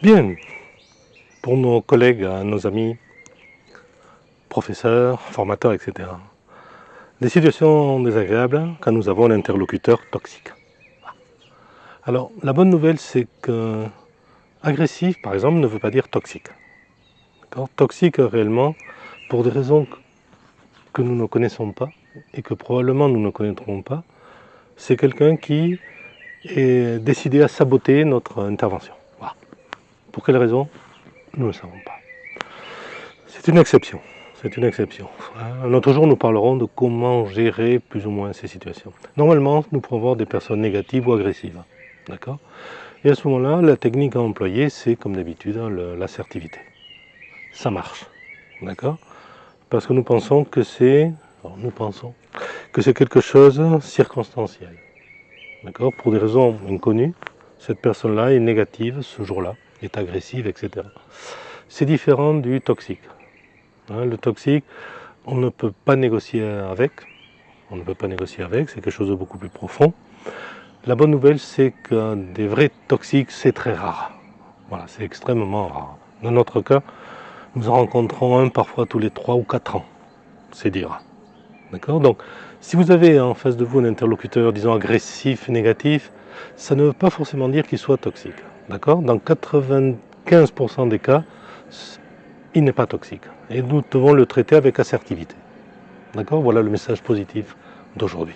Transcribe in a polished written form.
Bien, pour nos collègues, nos amis, professeurs, formateurs, etc. Des situations désagréables quand nous avons un interlocuteur toxique. Alors, la bonne nouvelle, c'est que agressif, par exemple, ne veut pas dire toxique. Toxique, réellement, pour des raisons que nous ne connaissons pas et que probablement nous ne connaîtrons pas, c'est quelqu'un qui est décidé à saboter notre intervention. Voilà. Pour quelle raison? Nous ne le savons pas. C'est une exception. C'est une exception. Un autre jour, nous parlerons de comment gérer plus ou moins ces situations. Normalement, nous pouvons avoir des personnes négatives ou agressives. D'accord? Et à ce moment-là, la technique à employer, c'est comme d'habitude l'assertivité. Ça marche. D'accord? Parce que nous pensons que c'est quelque chose de circonstanciel. D'accord? Pour des raisons inconnues, cette personne-là est négative ce jour-là, est agressive, etc. C'est différent du toxique. Le toxique, on ne peut pas négocier avec. C'est quelque chose de beaucoup plus profond. La bonne nouvelle, c'est que des vrais toxiques, c'est très rare. Voilà, c'est extrêmement rare. Dans notre cas, nous en rencontrons un parfois tous les 3 ou 4 ans. C'est dire. D'accord? Donc, si vous avez en face de vous un interlocuteur, disons, agressif, négatif, ça ne veut pas forcément dire qu'il soit toxique. D'accord? Dans 95% des cas, il n'est pas toxique. Et nous devons le traiter avec assertivité. D'accord? Voilà le message positif d'aujourd'hui.